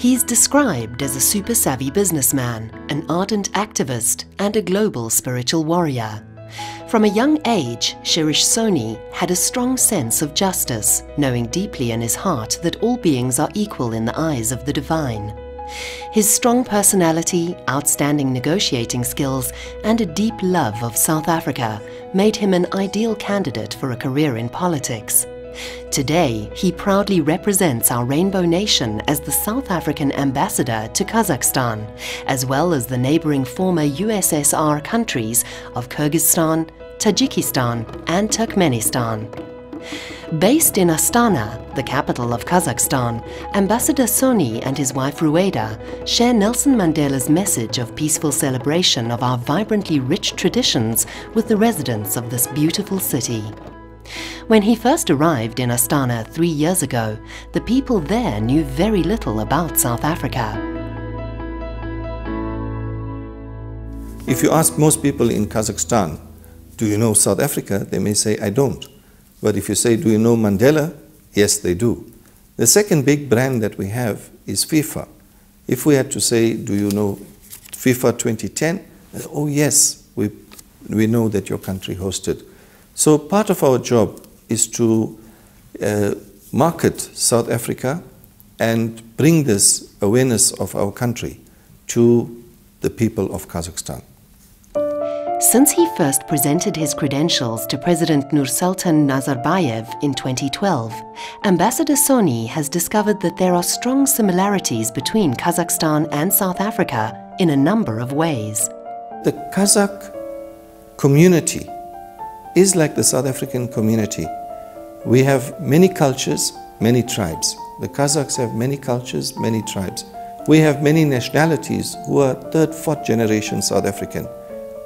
He's described as a super-savvy businessman, an ardent activist, and a global spiritual warrior. From a young age, Shirish Soni had a strong sense of justice, knowing deeply in his heart that all beings are equal in the eyes of the divine. His strong personality, outstanding negotiating skills, and a deep love of South Africa made him an ideal candidate for a career in politics. Today, he proudly represents our rainbow nation as the South African ambassador to Kazakhstan, as well as the neighboring former USSR countries of Kyrgyzstan, Tajikistan and Turkmenistan. Based in Astana, the capital of Kazakhstan, Ambassador Soni and his wife Rueda share Nelson Mandela's message of peaceful celebration of our vibrantly rich traditions with the residents of this beautiful city. When he first arrived in Astana 3 years ago, the people there knew very little about South Africa. If you ask most people in Kazakhstan, do you know South Africa? They may say, I don't. But if you say, do you know Mandela? Yes, they do. The second big brand that we have is FIFA. If we had to say, do you know FIFA 2010? Oh yes, we know that your country hosted. So part of our job is to market South Africa and bring this awareness of our country to the people of Kazakhstan. Since he first presented his credentials to President Nursultan Nazarbayev in 2012, Ambassador Soni has discovered that there are strong similarities between Kazakhstan and South Africa in a number of ways. The Kazakh community is like the South African community. We have many cultures, many tribes. The Kazakhs have many cultures, many tribes. We have many nationalities who are third, fourth generation South African.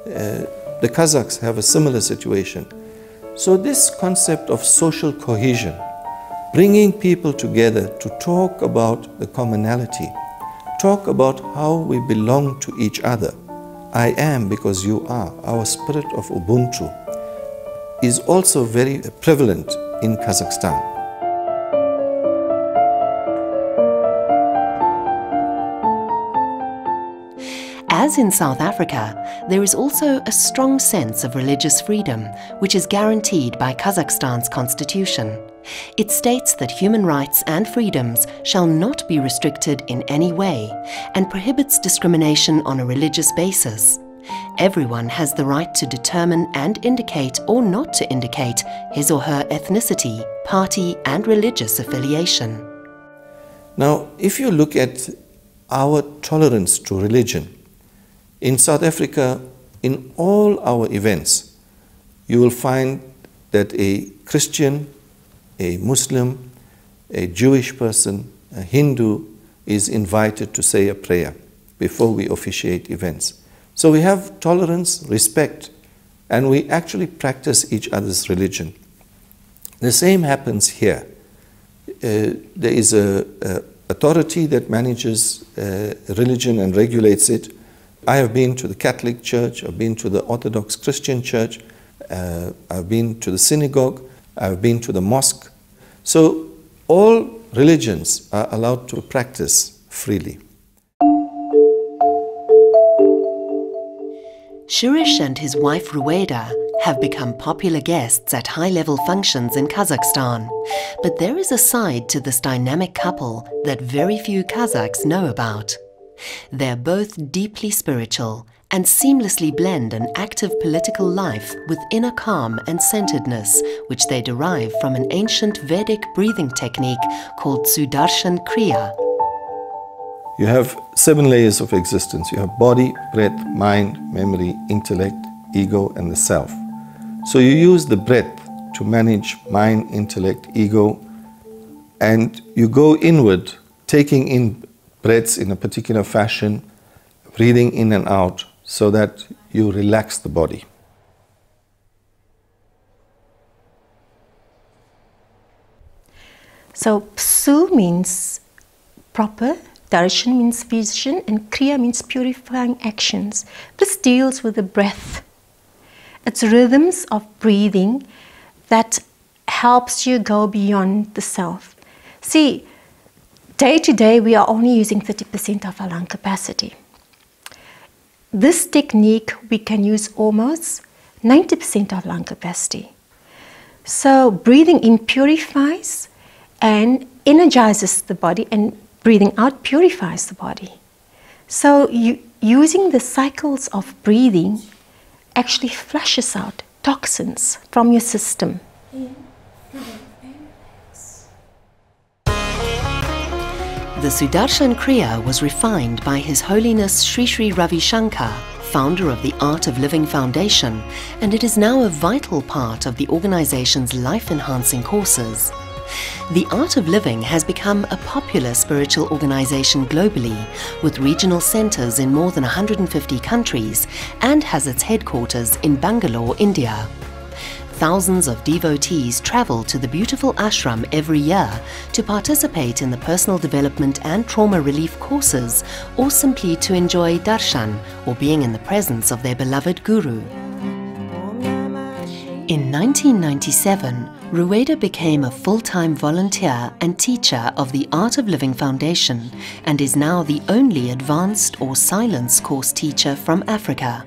The Kazakhs have a similar situation. So this concept of social cohesion, bringing people together to talk about the commonality, talk about how we belong to each other. I am because you are, our spirit of Ubuntu, is also very prevalent in Kazakhstan. As in South Africa, there is also a strong sense of religious freedom, which is guaranteed by Kazakhstan's constitution. It states that human rights and freedoms shall not be restricted in any way and prohibits discrimination on a religious basis. Everyone has the right to determine and indicate or not to indicate his or her ethnicity, party and religious affiliation. Now, if you look at our tolerance to religion, in South Africa, in all our events, you will find that a Christian, a Muslim, a Jewish person, a Hindu is invited to say a prayer before we officiate events. So we have tolerance, respect, and we actually practice each other's religion. The same happens here. There is an authority that manages religion and regulates it. I have been to the Catholic Church, I've been to the Orthodox Christian Church, I've been to the synagogue, I've been to the mosque. So all religions are allowed to practice freely. Shirish and his wife Rueda have become popular guests at high-level functions in Kazakhstan. But there is a side to this dynamic couple that very few Kazakhs know about. They're both deeply spiritual and seamlessly blend an active political life with inner calm and centeredness, which they derive from an ancient Vedic breathing technique called Sudarshan Kriya. You have 7 layers of existence. You have body, breath, mind, memory, intellect, ego, and the self. So you use the breath to manage mind, intellect, ego, and you go inward, taking in breaths in a particular fashion, breathing in and out, so that you relax the body. So Psu means proper, Darshan means vision, and Kriya means purifying actions. This deals with the breath. It's rhythms of breathing that helps you go beyond the self. See, Day to day, we are only using 30% of our lung capacity. This technique, we can use almost 90% of lung capacity. So breathing in purifies and energizes the body, and breathing out purifies the body. So using the cycles of breathing actually flushes out toxins from your system. The Sudarshan Kriya was refined by His Holiness Sri Sri Ravi Shankar, founder of the Art of Living Foundation, and it is now a vital part of the organization's life-enhancing courses. The Art of Living has become a popular spiritual organization globally, with regional centers in more than 150 countries, and has its headquarters in Bangalore, India. Thousands of devotees travel to the beautiful ashram every year to participate in the personal development and trauma relief courses, or simply to enjoy darshan, or being in the presence of their beloved guru. In 1997, Rueda became a full-time volunteer and teacher of the Art of Living Foundation, and is now the only advanced or silence course teacher from Africa.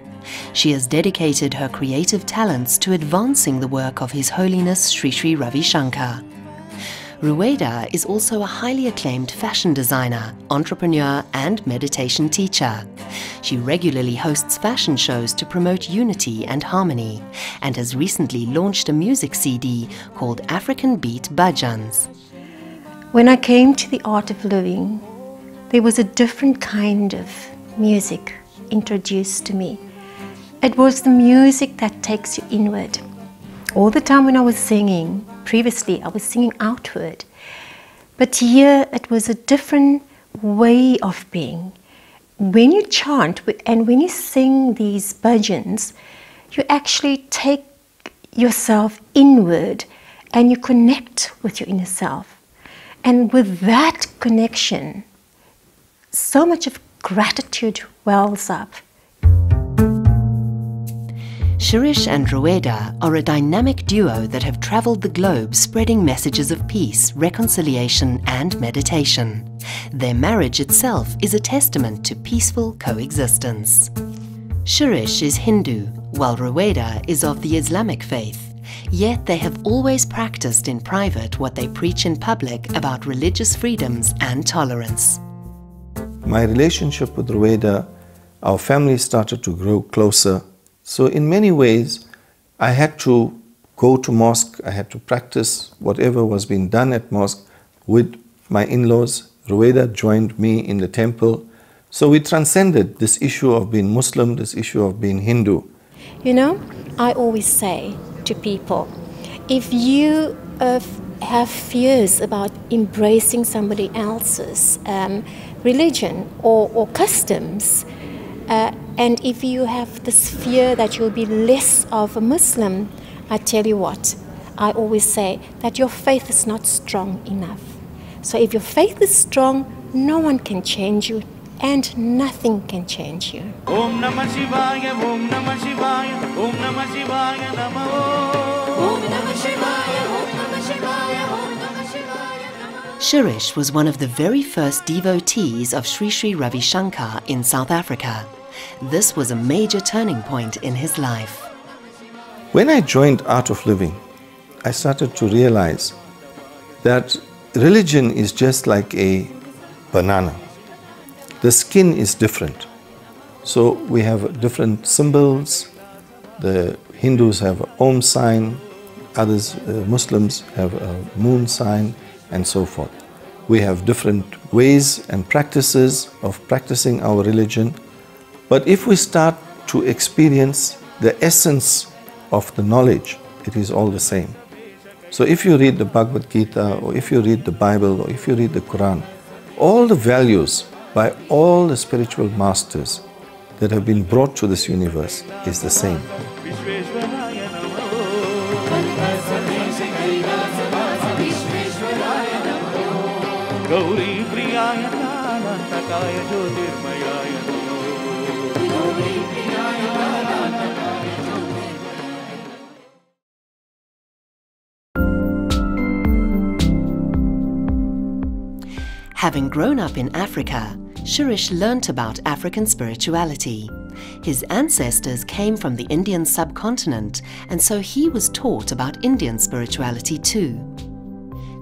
She has dedicated her creative talents to advancing the work of His Holiness Sri Sri Ravi Shankar. Rueda is also a highly acclaimed fashion designer, entrepreneur and meditation teacher. She regularly hosts fashion shows to promote unity and harmony, and has recently launched a music CD called African Beat Bhajans. When I came to the Art of Living, there was a different kind of music introduced to me. It was the music that takes you inward. All the time when I was singing, previously I was singing outward. But here it was a different way of being. When you chant and when you sing these bhajans, you actually take yourself inward and you connect with your inner self. And with that connection, so much of gratitude wells up. Shirish and Rueda are a dynamic duo that have traveled the globe spreading messages of peace, reconciliation and meditation. Their marriage itself is a testament to peaceful coexistence. Shirish is Hindu, while Rueda is of the Islamic faith. Yet they have always practiced in private what they preach in public about religious freedoms and tolerance. My relationship with Rueda, our family started to grow closer. So in many ways, I had to go to mosque, I had to practice whatever was being done at mosque with my in-laws. Rueda joined me in the temple. So we transcended this issue of being Muslim, this issue of being Hindu. You know, I always say to people, if you have fears about embracing somebody else's religion or customs, and if you have this fear that you'll be less of a Muslim, I tell you what, I always say that your faith is not strong enough. So if your faith is strong, no one can change you and nothing can change you. Om Namah Shivaya, Om Namah Shivaya, Om Namah Shivaya, Om Namah Shivaya, Om Namah Shivaya, Om Namah Shivaya. Shirish was one of the very first devotees of Sri Sri Ravi Shankar in South Africa. This was a major turning point in his life. When I joined Art of Living, I started to realize that religion is just like a banana. The skin is different. So we have different symbols. The Hindus have an Om sign, others, Muslims have a moon sign, and so forth. We have different ways and practices of practicing our religion. But if we start to experience the essence of the knowledge, it is all the same. So if you read the Bhagavad Gita, or if you read the Bible, or if you read the Quran, all the values by all the spiritual masters that have been brought to this universe is the same. Having grown up in Africa, Shirish learnt about African spirituality. His ancestors came from the Indian subcontinent, and so he was taught about Indian spirituality too.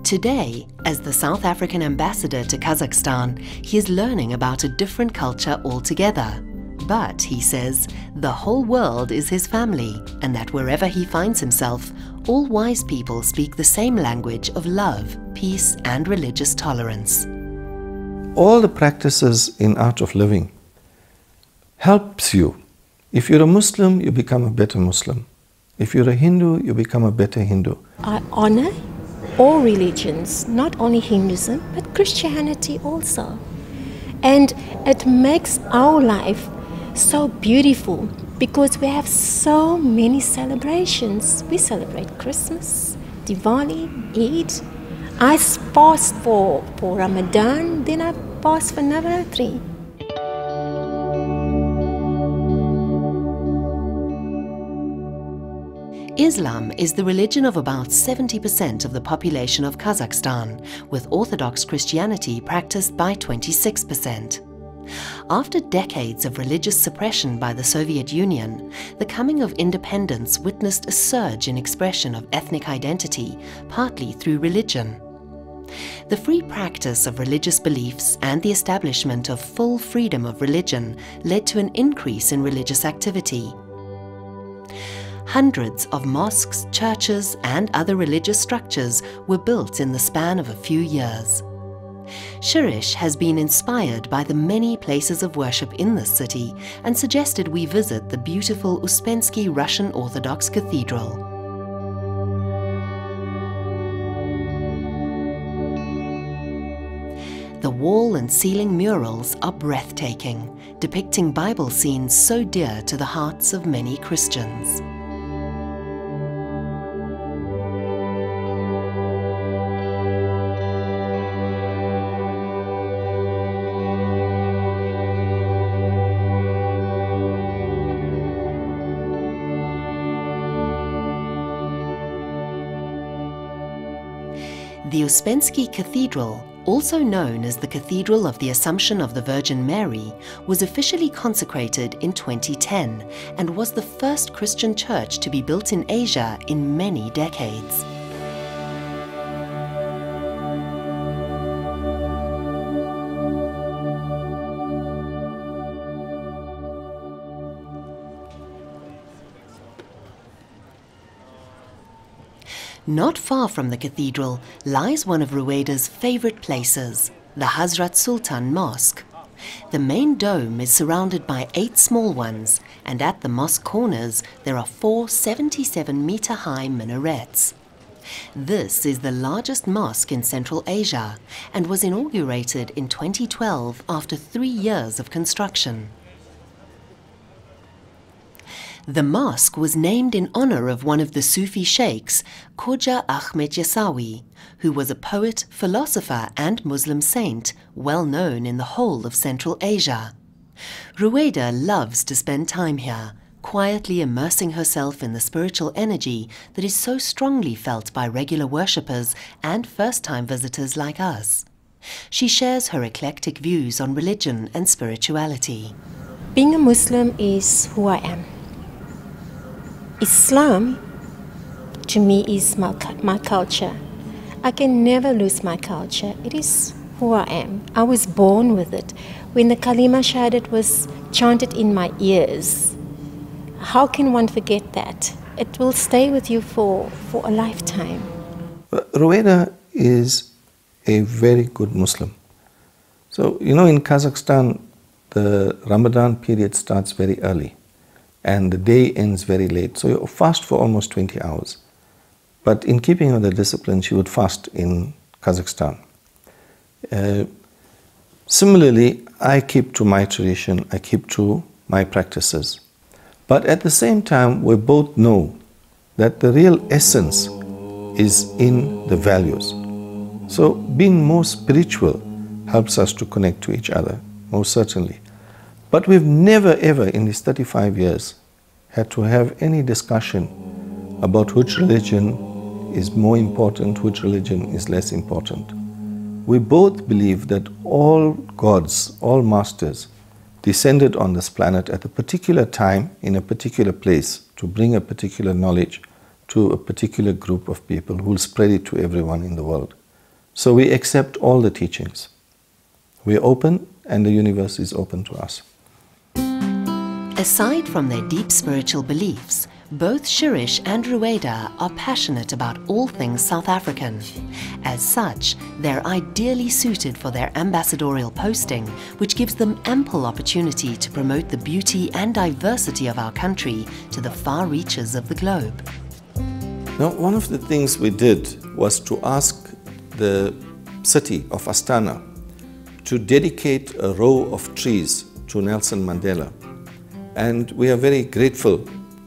Today, as the South African ambassador to Kazakhstan, he is learning about a different culture altogether. But, he says, the whole world is his family, and that wherever he finds himself, all wise people speak the same language of love, peace, and religious tolerance. All the practices in art of living helps you. If you're a Muslim, you become a better Muslim. If you're a Hindu, you become a better Hindu. I honor all religions, not only Hinduism, but Christianity also. And it makes our life so beautiful because we have so many celebrations. We celebrate Christmas, Diwali, Eid. I fast for Ramadan, then I fast for Navaratri. Islam is the religion of about 70% of the population of Kazakhstan, with Orthodox Christianity practiced by 26%. After decades of religious suppression by the Soviet Union, the coming of independence witnessed a surge in expression of ethnic identity, partly through religion. The free practice of religious beliefs and the establishment of full freedom of religion led to an increase in religious activity. Hundreds of mosques, churches, and other religious structures were built in the span of a few years. Shirish has been inspired by the many places of worship in this city and suggested we visit the beautiful Uspensky Russian Orthodox Cathedral. The wall and ceiling murals are breathtaking, depicting Bible scenes so dear to the hearts of many Christians. The Uspensky Cathedral, also known as the Cathedral of the Assumption of the Virgin Mary, was officially consecrated in 2010 and was the first Christian church to be built in Asia in many decades. Not far from the cathedral lies one of Rueda's favorite places, the Hazrat Sultan Mosque. The main dome is surrounded by 8 small ones, and at the mosque corners there are 4 77-meter-high minarets. This is the largest mosque in Central Asia and was inaugurated in 2012 after 3 years of construction. The mosque was named in honor of one of the Sufi sheikhs, Khoja Ahmed Yasawi, who was a poet, philosopher and Muslim saint, well known in the whole of Central Asia. Rueda loves to spend time here, quietly immersing herself in the spiritual energy that is so strongly felt by regular worshippers and first-time visitors like us. She shares her eclectic views on religion and spirituality. Being a Muslim is who I am. Islam, to me, is my culture. I can never lose my culture. It is who I am. I was born with it. When the Kalima Shahadat was chanted in my ears, how can one forget that? It will stay with you for a lifetime. Rueda is a very good Muslim. So, you know, in Kazakhstan, the Ramadan period starts very early and the day ends very late. So you fast for almost 20 hours. But in keeping with the discipline, she would fast in Kazakhstan. Similarly, I keep to my tradition, I keep to my practices. But at the same time, we both know that the real essence is in the values. So being more spiritual helps us to connect to each other, most certainly. But we've never ever in these 35 years had to have any discussion about which religion is more important, which religion is less important. we both believe that all gods, all masters, descended on this planet at a particular time in a particular place to bring a particular knowledge to a particular group of people who will spread it to everyone in the world. So we accept all the teachings. We're open and the universe is open to us. Aside from their deep spiritual beliefs, both Shirish and Rueda are passionate about all things South African. As such, they're ideally suited for their ambassadorial posting, which gives them ample opportunity to promote the beauty and diversity of our country to the far reaches of the globe. Now, one of the things we did was to ask the city of Astana to dedicate a row of trees to Nelson Mandela. And we are very grateful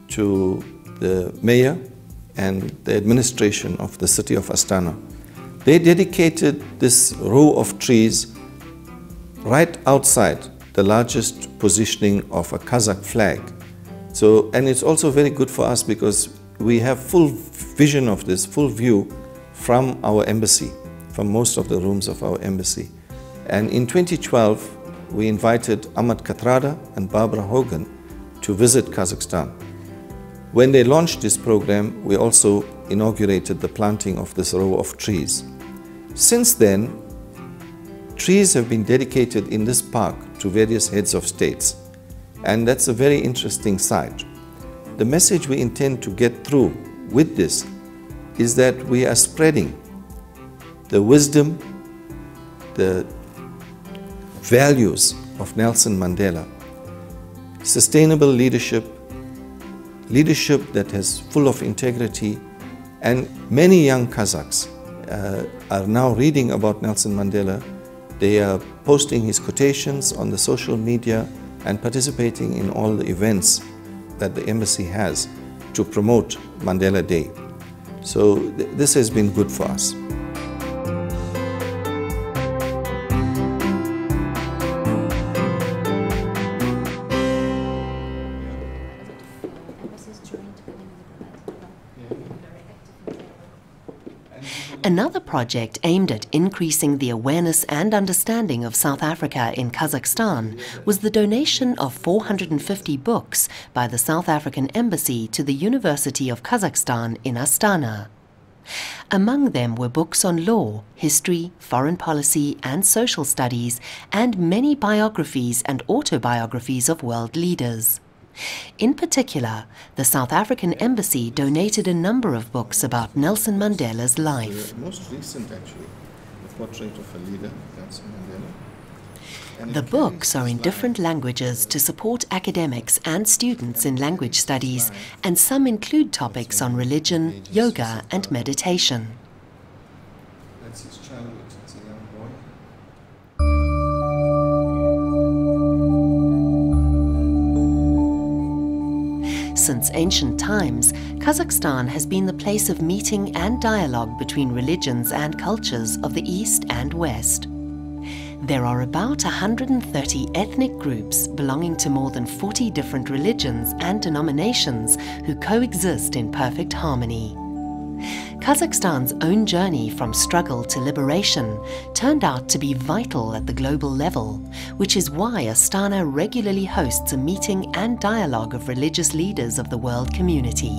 to the mayor and the administration of the city of Astana. They dedicated this row of trees right outside the largest positioning of a Kazakh flag. So, and it's also very good for us because we have full vision of this, full view from our embassy, from most of the rooms of our embassy. And in 2012, we invited Ahmad Katrada and Barbara Hogan to visit Kazakhstan. When they launched this program, we also inaugurated the planting of this row of trees. Since then, trees have been dedicated in this park to various heads of states, and that's a very interesting sight. The message we intend to get through with this is that we are spreading the wisdom, the values of Nelson Mandela, sustainable leadership, leadership that is full of integrity, and many young Kazakhs are now reading about Nelson Mandela. They are posting his quotations on the social media and participating in all the events that the embassy has to promote Mandela Day. So this has been good for us. Another project aimed at increasing the awareness and understanding of South Africa in Kazakhstan was the donation of 450 books by the South African Embassy to the University of Kazakhstan in Astana. Among them were books on law, history, foreign policy and social studies, and many biographies and autobiographies of world leaders. In particular, the South African Embassy donated a number of books about Nelson Mandela's life. The most recent, actually, the portrait of a leader, Nelson Mandela. The books are in different languages to support academics and students in language studies, and some include topics on religion, yoga and meditation. That's his childhood as a young boy. Since ancient times, Kazakhstan has been the place of meeting and dialogue between religions and cultures of the East and West. There are about 130 ethnic groups belonging to more than 40 different religions and denominations who coexist in perfect harmony. Kazakhstan's own journey from struggle to liberation turned out to be vital at the global level, which is why Astana regularly hosts a meeting and dialogue of religious leaders of the world community.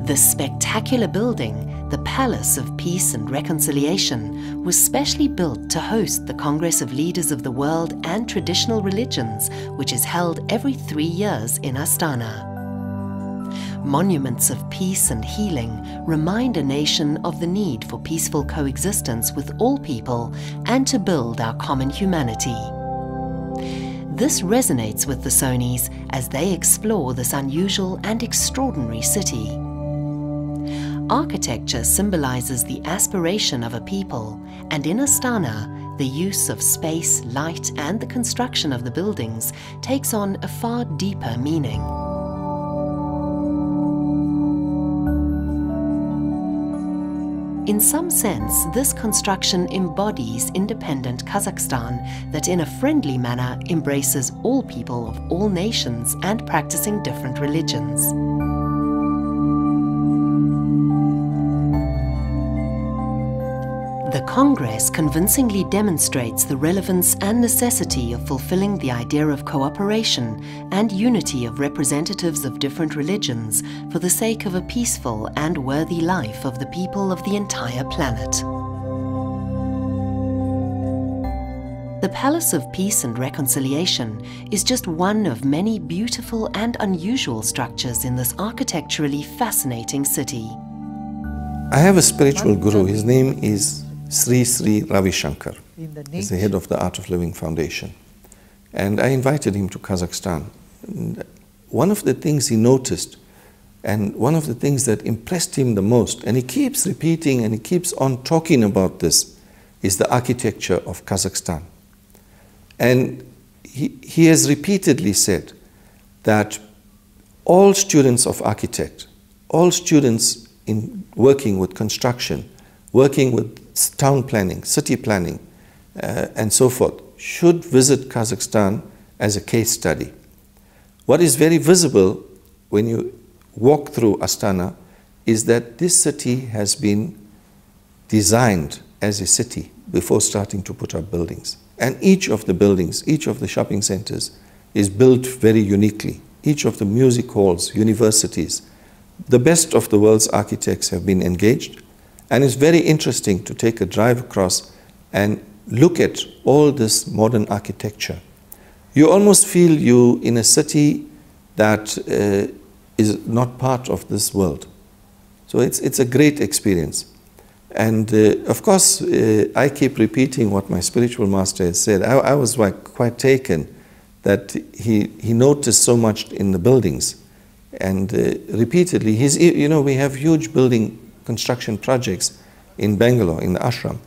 The spectacular building, the Palace of Peace and Reconciliation, was specially built to host the Congress of Leaders of the World and Traditional Religions, which is held every 3 years in Astana. Monuments of peace and healing remind a nation of the need for peaceful coexistence with all people and to build our common humanity. This resonates with the Sonis as they explore this unusual and extraordinary city. Architecture symbolizes the aspiration of a people, and in Astana, the use of space, light, and the construction of the buildings takes on a far deeper meaning. In some sense, this construction embodies independent Kazakhstan that in a friendly manner embraces all people of all nations and practicing different religions. The Congress convincingly demonstrates the relevance and necessity of fulfilling the idea of cooperation and unity of representatives of different religions for the sake of a peaceful and worthy life of the people of the entire planet. The Palace of Peace and Reconciliation is just one of many beautiful and unusual structures in this architecturally fascinating city. I have a spiritual guru. His name is Sri Ravi Shankar. He's the head of the Art of Living Foundation. And I invited him to Kazakhstan. And one of the things he noticed, and one of the things that impressed him the most, and he keeps repeating and he keeps on talking about this, is the architecture of Kazakhstan. And he has repeatedly said that all students of architect, all students in working with construction, working with town planning, city planning, and so forth, should visit Kazakhstan as a case study. What is very visible when you walk through Astana is that this city has been designed as a city before starting to put up buildings. And each of the buildings, each of the shopping centers is built very uniquely. Each of the music halls, universities, the best of the world's architects have been engaged. And it's very interesting to take a drive across and look at all this modern architecture. You almost feel you're in a city that is not part of this world. So it's a great experience. And of course, I keep repeating what my spiritual master has said. I was quite taken that he noticed so much in the buildings. And repeatedly, we have huge building construction projects in Bangalore, in the ashram.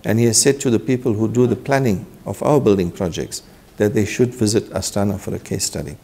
And he has said to the people who do the planning of our building projects that they should visit Astana for a case study.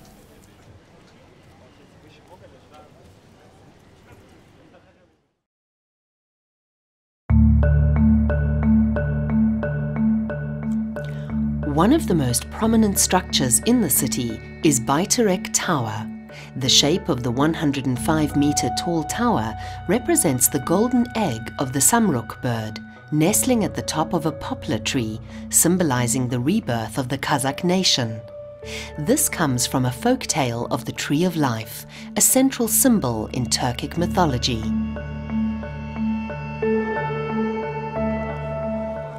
One of the most prominent structures in the city is Bayterek Tower. The shape of the 105-meter tall tower represents the golden egg of the samruk bird, nestling at the top of a poplar tree, symbolizing the rebirth of the Kazakh nation. This comes from a folk tale of the Tree of Life, a central symbol in Turkic mythology.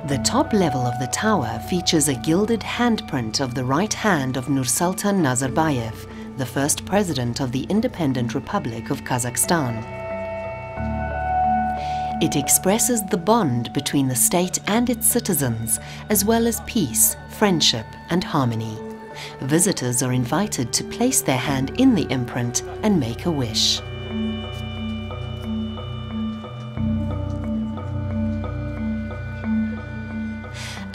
The top level of the tower features a gilded handprint of the right hand of Nursultan Nazarbayev, the first president of the Independent Republic of Kazakhstan. It expresses the bond between the state and its citizens, as well as peace, friendship, and harmony. Visitors are invited to place their hand in the imprint and make a wish.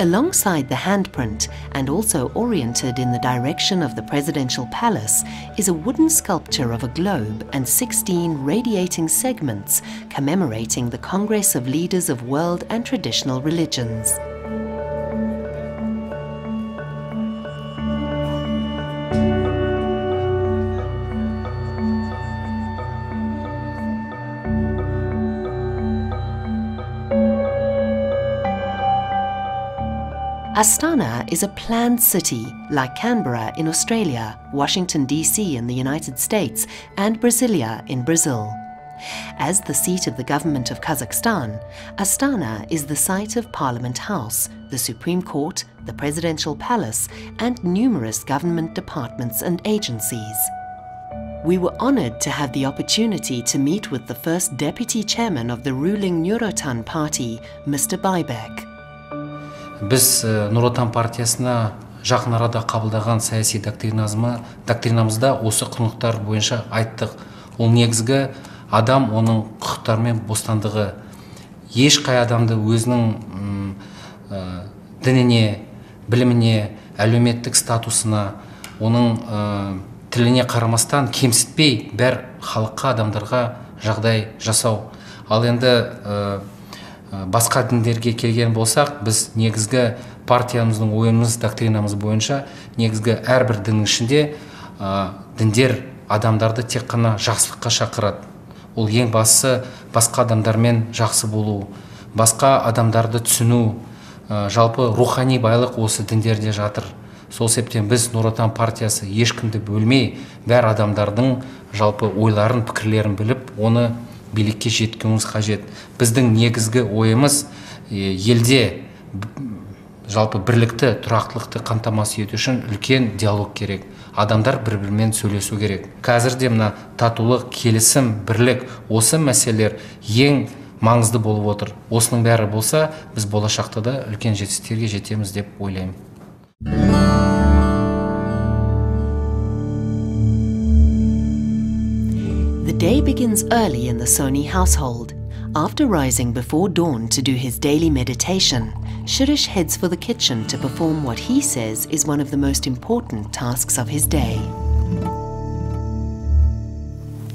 Alongside the handprint, and also oriented in the direction of the presidential palace, is a wooden sculpture of a globe and 16 radiating segments commemorating the Congress of Leaders of World and Traditional Religions. Astana is a planned city like Canberra in Australia, Washington DC in the United States, and Brasilia in Brazil. As the seat of the government of Kazakhstan, Astana is the site of Parliament House, the Supreme Court, the Presidential Palace, and numerous government departments and agencies. We were honored to have the opportunity to meet with the first deputy chairman of the ruling Nurotan Party, Mr Baybek. Біз Нұр-Отан партиясына жақын арада қабылдаған саяси доктринамызда осы құндылықтар бойынша айттық. Ол негізгі адам оның құқықтары мен бостандығы. Ешқай адамды өзінің дініне, біліміне, әлеуметтік статусына, оның тіліне қарамастан кемсітпей бәр халыққа, адамдарға жағдай жасау. Ал енді басқа діндерге келген болсақ, біз негізгі партиямыздың ойымыз, доктринамыз бойынша негізгі әрбір діннің ішінде діндер адамдарды тек қана жақсылыққа шақырады. Ол ең бастысы басқа адамдармен жақсы болу, басқа адамдарды түсіну, жалпы рухани байлық осы діндерде жатыр. Сол себептен біз Нұр Отан партиясы ешкімді бөлмей, бәр адамдардың жалпы ойларын, пікірлерін біліп, оны билікке жеткеніміз қажет. Біздің негізгі ойымыз елде жалпы бірлікті, тұрақтылықты қамтамасыз ету үшін үлкен диалог керек. Адамдар бір-бірімен сөйлесу керек. Қазірде мына татулық, келісім, бірлік, осы мәселелер ең маңызды болып отыр. Осының бәрі болса, біз болашақта да үлкен жетістіктерге жетеміз деп ойлаймын. The day begins early in the Soni household. After rising before dawn to do his daily meditation, Shirish heads for the kitchen to perform what he says is one of the most important tasks of his day.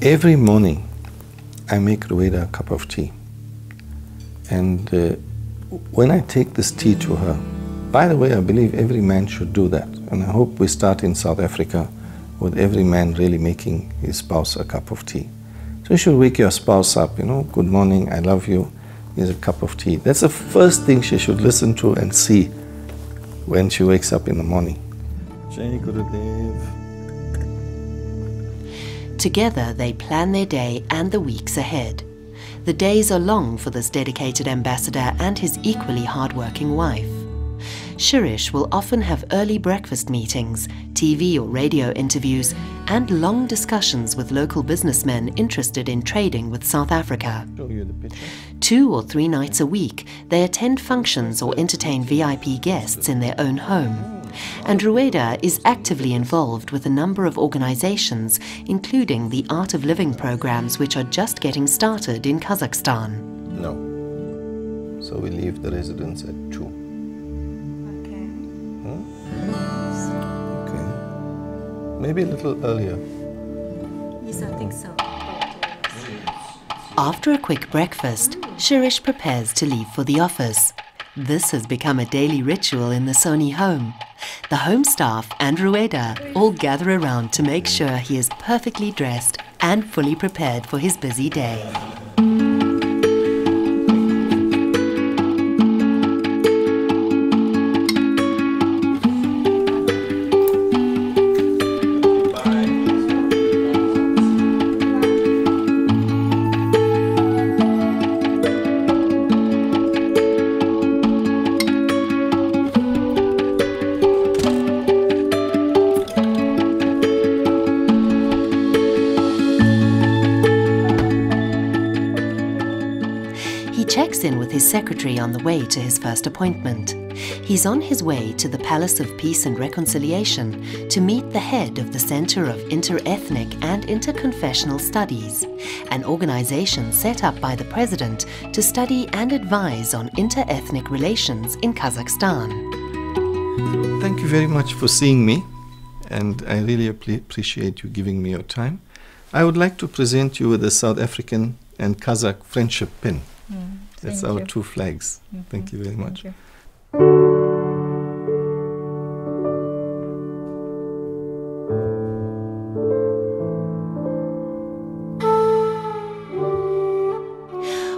Every morning, I make Rueda a cup of tea. And when I take this tea to her, by the way, I believe every man should do that. And I hope we start in South Africa with every man really making his spouse a cup of tea. So you should wake your spouse up, good morning, I love you, here's a cup of tea. That's the first thing she should listen to and see when she wakes up in the morning. Jai Gurudev. Together they plan their day and the weeks ahead. The days are long for this dedicated ambassador and his equally hard-working wife. Shirish will often have early breakfast meetings, TV or radio interviews, and long discussions with local businessmen interested in trading with South Africa. 2 or 3 nights a week, they attend functions or entertain VIP guests in their own home. And Rueda is actively involved with a number of organizations, including the Art of Living programs which are just getting started in Kazakhstan. No. So we leave the residence at 2. Maybe a little earlier. Yes, I think so. After a quick breakfast, Shirish prepares to leave for the office. This has become a daily ritual in the Soni home. The home staff and Rueda all gather around to make sure he is perfectly dressed and fully prepared for his busy day. Checks in with his secretary on the way to his first appointment. He's on his way to the Palace of Peace and Reconciliation to meet the head of the Center of Inter-Ethnic and Interconfessional Studies, an organization set up by the President to study and advise on inter-ethnic relations in Kazakhstan. Thank you very much for seeing me, and I really appreciate you giving me your time. I would like to present you with the South African and Kazakh friendship pin. That's our 2 flags. Thank you very much. Thank you.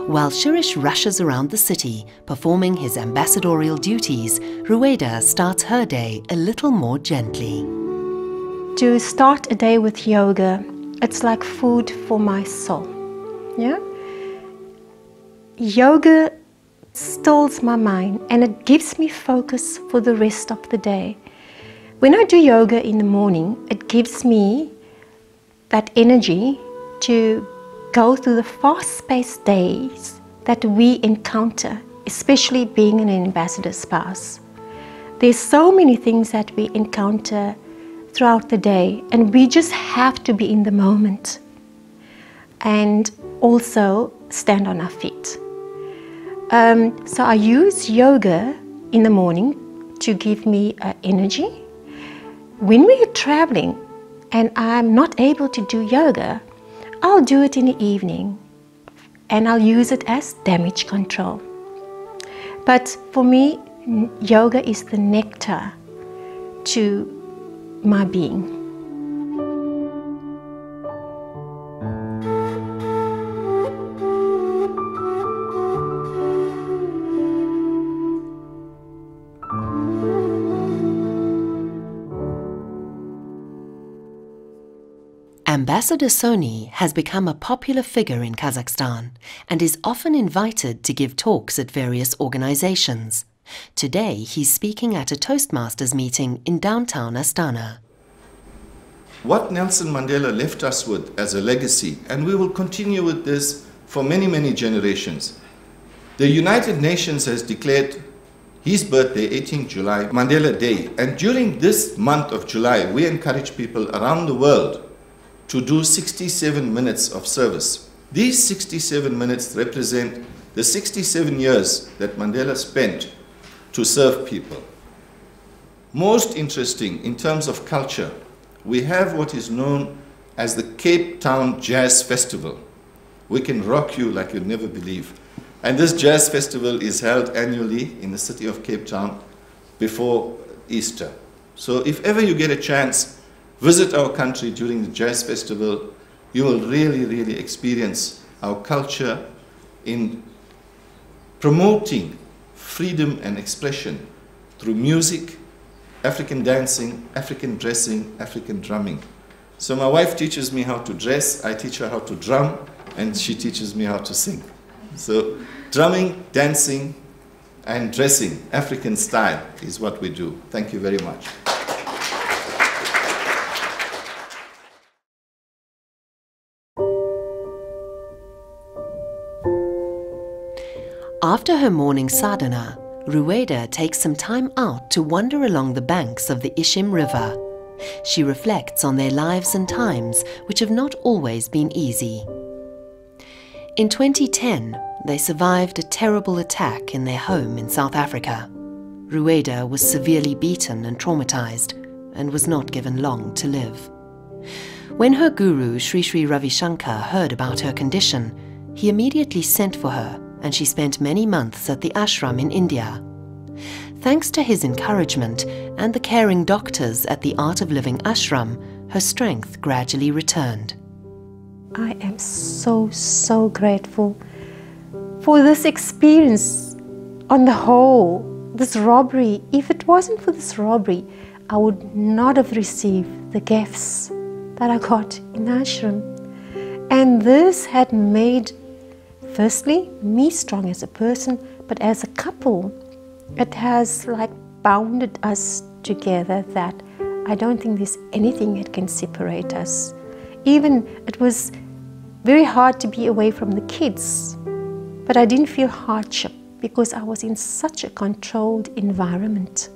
While Shirish rushes around the city, performing his ambassadorial duties, Rueda starts her day a little more gently. To start a day with yoga, it's like food for my soul. Yeah? Yoga stills my mind and it gives me focus for the rest of the day. When I do yoga in the morning, it gives me that energy to go through the fast-paced days that we encounter, especially being an ambassador spouse. There's so many things that we encounter throughout the day, and we just have to be in the moment and also stand on our feet. So I use yoga in the morning to give me energy. When we are traveling and I'm not able to do yoga, I'll do it in the evening and I'll use it as damage control. But for me, yoga is the nectar to my being. Ambassador Soni has become a popular figure in Kazakhstan and is often invited to give talks at various organizations. Today, he's speaking at a Toastmasters meeting in downtown Astana. What Nelson Mandela left us with as a legacy, and we will continue with this for many, many generations. The United Nations has declared his birthday, 18th July, Mandela Day. And during this month of July, we encourage people around the world to do 67 minutes of service. These 67 minutes represent the 67 years that Mandela spent to serve people. Most interesting in terms of culture, we have what is known as the Cape Town Jazz Festival. We can rock you like you'd never believe. And this jazz festival is held annually in the city of Cape Town before Easter. So if ever you get a chance, visit our country during the jazz festival, you will really, really experience our culture in promoting freedom and expression through music, African dancing, African dressing, African drumming. So my wife teaches me how to dress, I teach her how to drum, and she teaches me how to sing. So drumming, dancing, and dressing, African style, is what we do. Thank you very much. After her morning sadhana, Rueda takes some time out to wander along the banks of the Ishim River. She reflects on their lives and times, which have not always been easy. In 2010, they survived a terrible attack in their home in South Africa. Rueda was severely beaten and traumatized and was not given long to live. When her guru, Sri Sri Ravi Shankar, heard about her condition, he immediately sent for her, and she spent many months at the ashram in India. Thanks to his encouragement and the caring doctors at the Art of Living ashram, her strength gradually returned. I am so grateful for this experience. On the whole, this robbery, if it wasn't for this robbery, I would not have received the gifts that I got in ashram. And this had made, firstly, me strong as a person, but as a couple, it has like bounded us together that I don't think there's anything that can separate us. Even it was very hard to be away from the kids, but I didn't feel hardship because I was in such a controlled environment.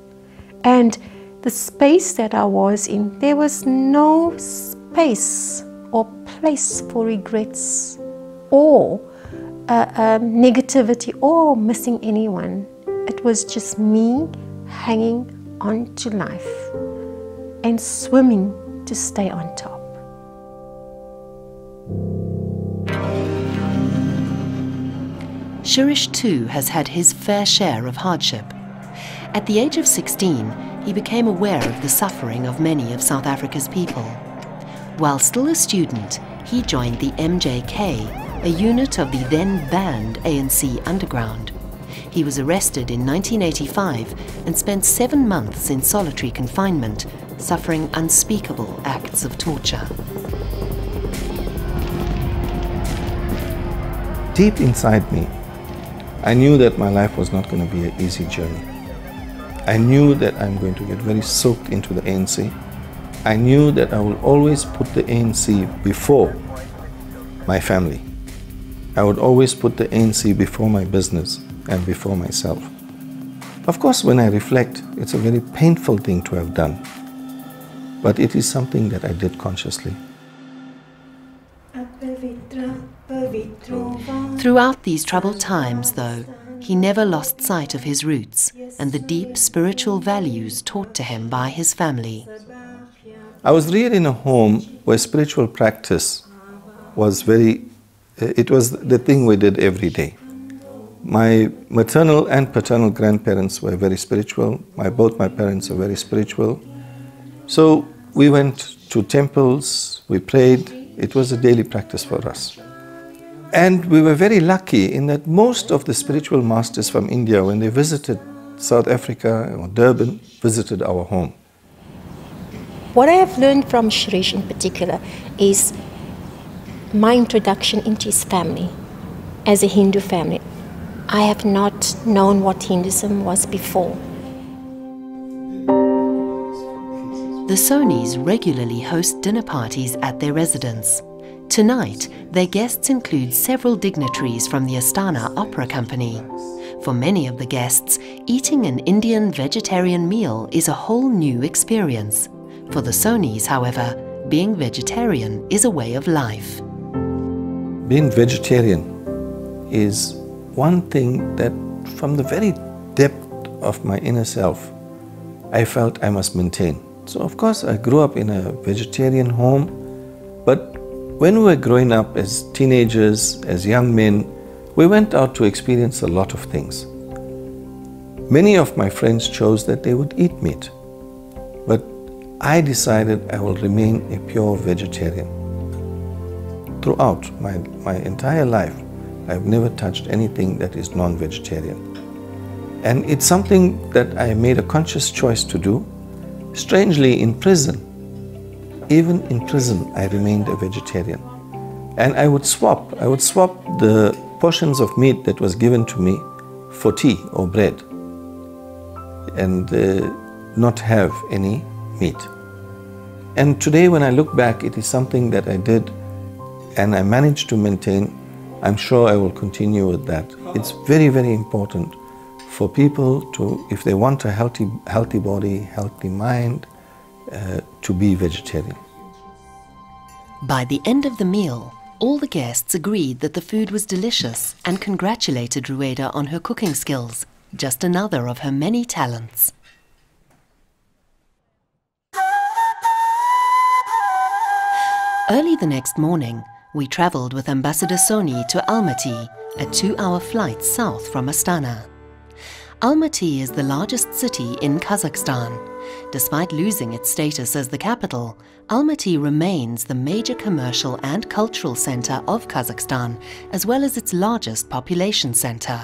And the space that I was in, there was no space or place for regrets or negativity or missing anyone. It was just me hanging on to life and swimming to stay on top. Shirish too has had his fair share of hardship. At the age of 16, he became aware of the suffering of many of South Africa's people. While still a student, he joined the MJK, a unit of the then banned ANC underground. He was arrested in 1985 and spent 7 months in solitary confinement, suffering unspeakable acts of torture. Deep inside me, I knew that my life was not going to be an easy journey. I knew that I'm going to get very soaked into the ANC. I knew that I will always put the ANC before my family. I would always put the ANC before my business and before myself. Of course, when I reflect, it's a very painful thing to have done, but it is something that I did consciously. Throughout these troubled times, though, he never lost sight of his roots and the deep spiritual values taught to him by his family. I was reared in a home where spiritual practice was it was the thing we did every day. My maternal and paternal grandparents were very spiritual. Both my parents are very spiritual. So we went to temples, we prayed. It was a daily practice for us. And we were very lucky in that most of the spiritual masters from India, when they visited South Africa or Durban, visited our home. What I have learned from Shirish in particular is my introduction into his family as a Hindu family. I have not known what Hinduism was before. The Sonis regularly host dinner parties at their residence. Tonight, their guests include several dignitaries from the Astana Opera Company. For many of the guests, eating an Indian vegetarian meal is a whole new experience. For the Sonis, however, being vegetarian is a way of life. Being vegetarian is one thing that from the very depth of my inner self, I felt I must maintain. So of course I grew up in a vegetarian home, but when we were growing up as teenagers, as young men, we went out to experience a lot of things. Many of my friends chose that they would eat meat, but I decided I will remain a pure vegetarian. Throughout my entire life, I've never touched anything that is non-vegetarian. And it's something that I made a conscious choice to do. Strangely, in prison, even in prison, I remained a vegetarian. And I would swap the portions of meat that was given to me for tea or bread and not have any meat. And today when I look back, it is something that I did and I managed to maintain. I'm sure I will continue with that. It's very, very important for people to, if they want a healthy body, healthy mind, to be vegetarian. By the end of the meal, all the guests agreed that the food was delicious and congratulated Rueda on her cooking skills, just another of her many talents. Early the next morning, we travelled with Ambassador Soni to Almaty, a 2-hour flight south from Astana. Almaty is the largest city in Kazakhstan. Despite losing its status as the capital, Almaty remains the major commercial and cultural center of Kazakhstan, as well as its largest population center.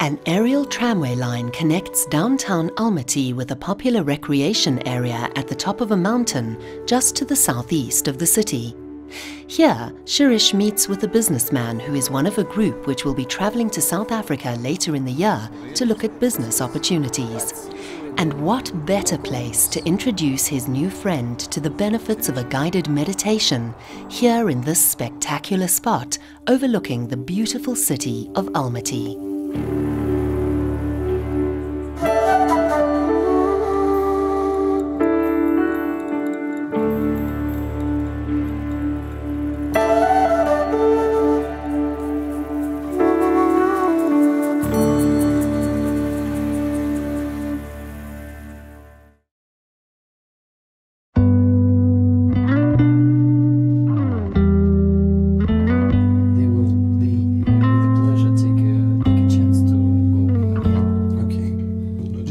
An aerial tramway line connects downtown Almaty with a popular recreation area at the top of a mountain just to the southeast of the city. Here, Shirish meets with a businessman who is one of a group which will be traveling to South Africa later in the year to look at business opportunities. And what better place to introduce his new friend to the benefits of a guided meditation here in this spectacular spot overlooking the beautiful city of Almaty.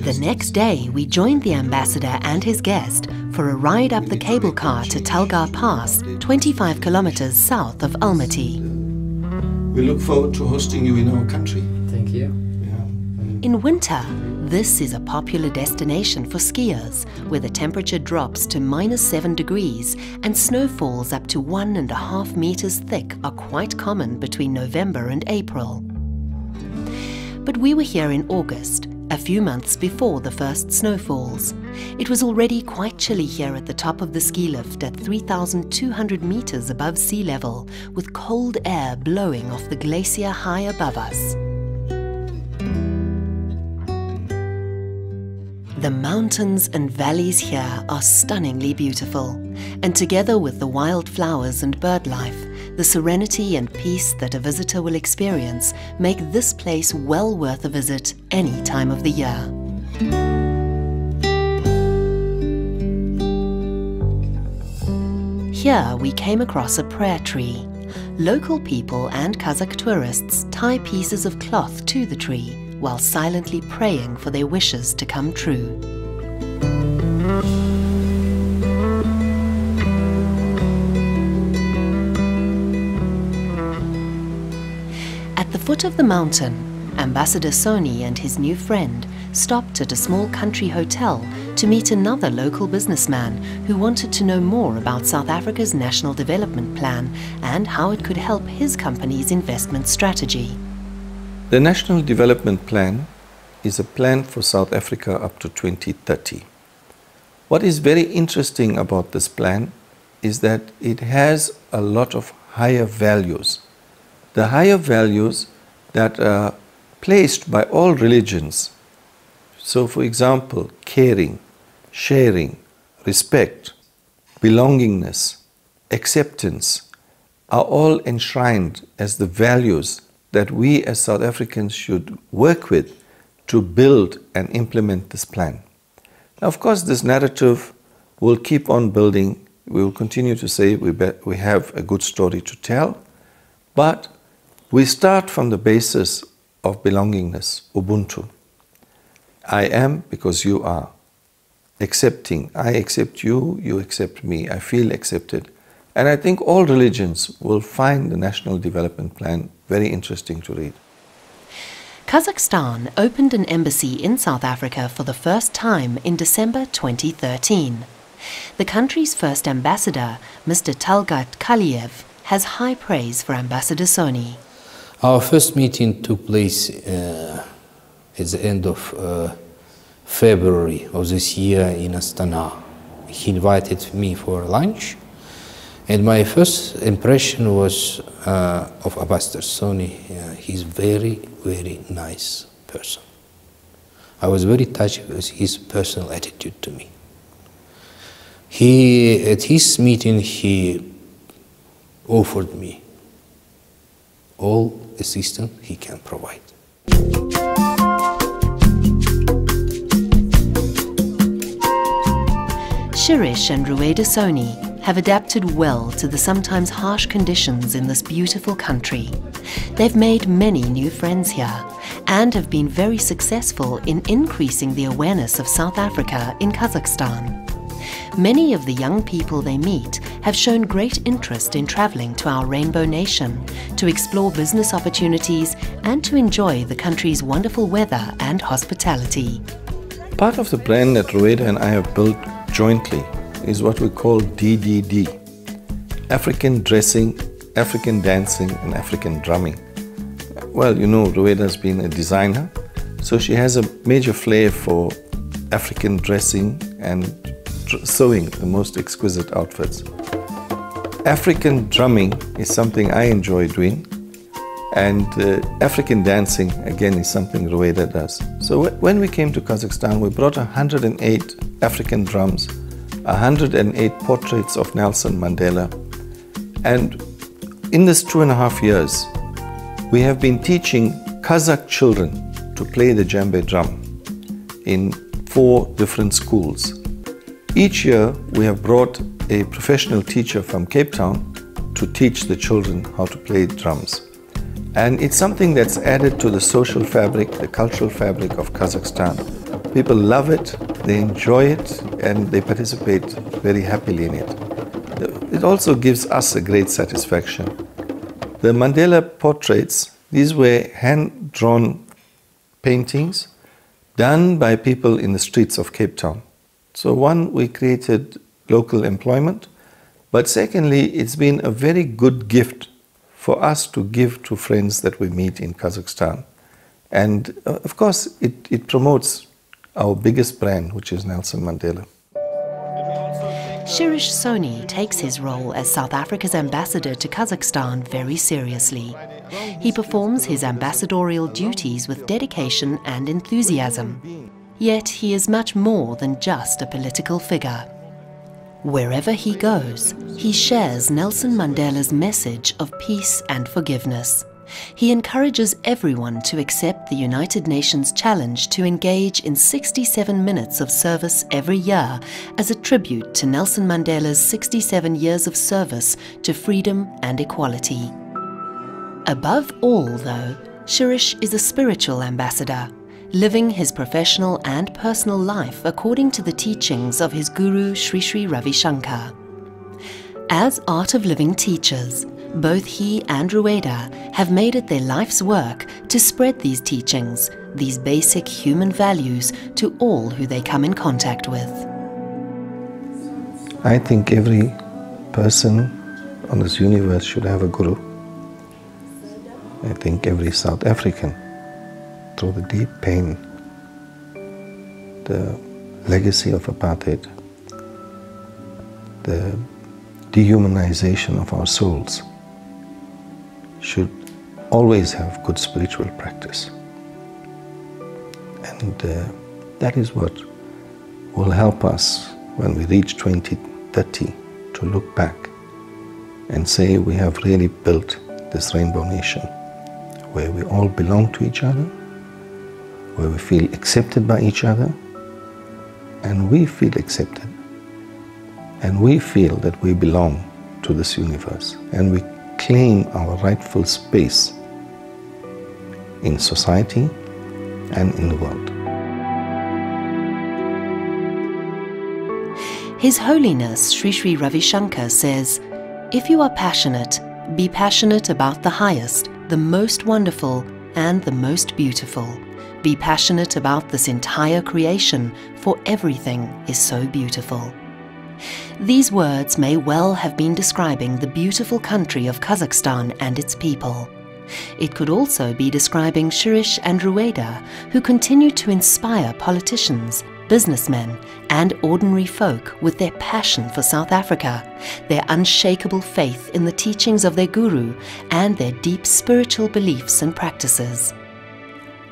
The next day, we joined the ambassador and his guest for a ride up the cable car to Talgar Pass, 25 kilometers south of Almaty. We look forward to hosting you in our country. Thank you. In winter, this is a popular destination for skiers, where the temperature drops to -7 degrees and snowfalls up to 1.5 meters thick are quite common between November and April. But we were here in August, a few months before the first snowfalls. It was already quite chilly here at the top of the ski lift at 3,200 meters above sea level, with cold air blowing off the glacier high above us. The mountains and valleys here are stunningly beautiful, and together with the wild flowers and bird life, the serenity and peace that a visitor will experience make this place well worth a visit any time of the year. Here we came across a prayer tree. Local people and Kazakh tourists tie pieces of cloth to the tree while silently praying for their wishes to come true. At the foot of the mountain, Ambassador Soni and his new friend stopped at a small country hotel to meet another local businessman who wanted to know more about South Africa's National Development Plan and how it could help his company's investment strategy. The National Development Plan is a plan for South Africa up to 2030. What is very interesting about this plan is that it has a lot of higher values. The higher values that are placed by all religions. So, for example, caring, sharing, respect, belongingness, acceptance are all enshrined as the values that we as South Africans should work with to build and implement this plan. Now, of course, this narrative will keep on building. We will continue to say we have a good story to tell, but we start from the basis of belongingness, Ubuntu. I am because you are. Accepting, I accept you, you accept me, I feel accepted. And I think all religions will find the National Development Plan very interesting to read. Kazakhstan opened an embassy in South Africa for the first time in December 2013. The country's first ambassador, Mr Talgat Kaliev, has high praise for Ambassador Soni. Our first meeting took place at the end of February of this year in Astana. He invited me for lunch, and my first impression was of Ambassador Soni. He's very, very nice person. I was very touched with his personal attitude to me. At his meeting, he offered me all assistance he can provide. Shirish and Rueda Soni have adapted well to the sometimes harsh conditions in this beautiful country. They've made many new friends here and have been very successful in increasing the awareness of South Africa in Kazakhstan. Many of the young people they meet have shown great interest in traveling to our Rainbow Nation, to explore business opportunities and to enjoy the country's wonderful weather and hospitality. Part of the brand that Rueda and I have built jointly is what we call DDD, African dressing, African dancing and African drumming. Well, you know, Rueda's been a designer, so she has a major flair for African dressing and sewing the most exquisite outfits. African drumming is something I enjoy doing, and African dancing again is something Rueda does. So when we came to Kazakhstan, we brought 108 African drums, 108 portraits of Nelson Mandela, and in this 2.5 years we have been teaching Kazakh children to play the djembe drum in 4 different schools. Each year we have brought a professional teacher from Cape Town to teach the children how to play drums. And it's something that's added to the social fabric, the cultural fabric of Kazakhstan. People love it, they enjoy it, and they participate very happily in it. It also gives us a great satisfaction. The Mandela portraits, these were hand-drawn paintings done by people in the streets of Cape Town. So one, we created local employment, but secondly, it's been a very good gift for us to give to friends that we meet in Kazakhstan. And of course, it promotes our biggest brand, which is Nelson Mandela. Shirish Soni takes his role as South Africa's ambassador to Kazakhstan very seriously. He performs his ambassadorial duties with dedication and enthusiasm. Yet he is much more than just a political figure. Wherever he goes, he shares Nelson Mandela's message of peace and forgiveness. He encourages everyone to accept the United Nations challenge to engage in 67 minutes of service every year as a tribute to Nelson Mandela's 67 years of service to freedom and equality. Above all, though, Shirish is a spiritual ambassador, living his professional and personal life according to the teachings of his guru Sri Sri Ravi Shankar. As Art of Living teaches, Both he and Rueda have made it their life's work to spread these teachings, these basic human values, to all who they come in contact with. I think every person on this universe should have a guru. I think every South African, through the deep pain, the legacy of apartheid, the dehumanization of our souls, should always have good spiritual practice. And that is what will help us when we reach 2030 to look back and say we have really built this rainbow nation where we all belong to each other, where we feel accepted by each other, and we feel accepted, and we feel that we belong to this universe, and we claim our rightful space in society and in the world. His Holiness Sri Sri Ravi Shankar says, "If you are passionate, be passionate about the highest, the most wonderful, and the most beautiful. Be passionate about this entire creation, for everything is so beautiful." These words may well have been describing the beautiful country of Kazakhstan and its people. It could also be describing Shirish and Rueda, who continue to inspire politicians, businessmen, and ordinary folk with their passion for South Africa, their unshakable faith in the teachings of their guru, and their deep spiritual beliefs and practices.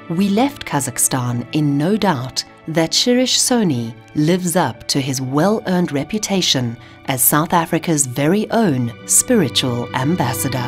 We left Kazakhstan in no doubt that Shirish Soni lives up to his well-earned reputation as South Africa's very own spiritual ambassador.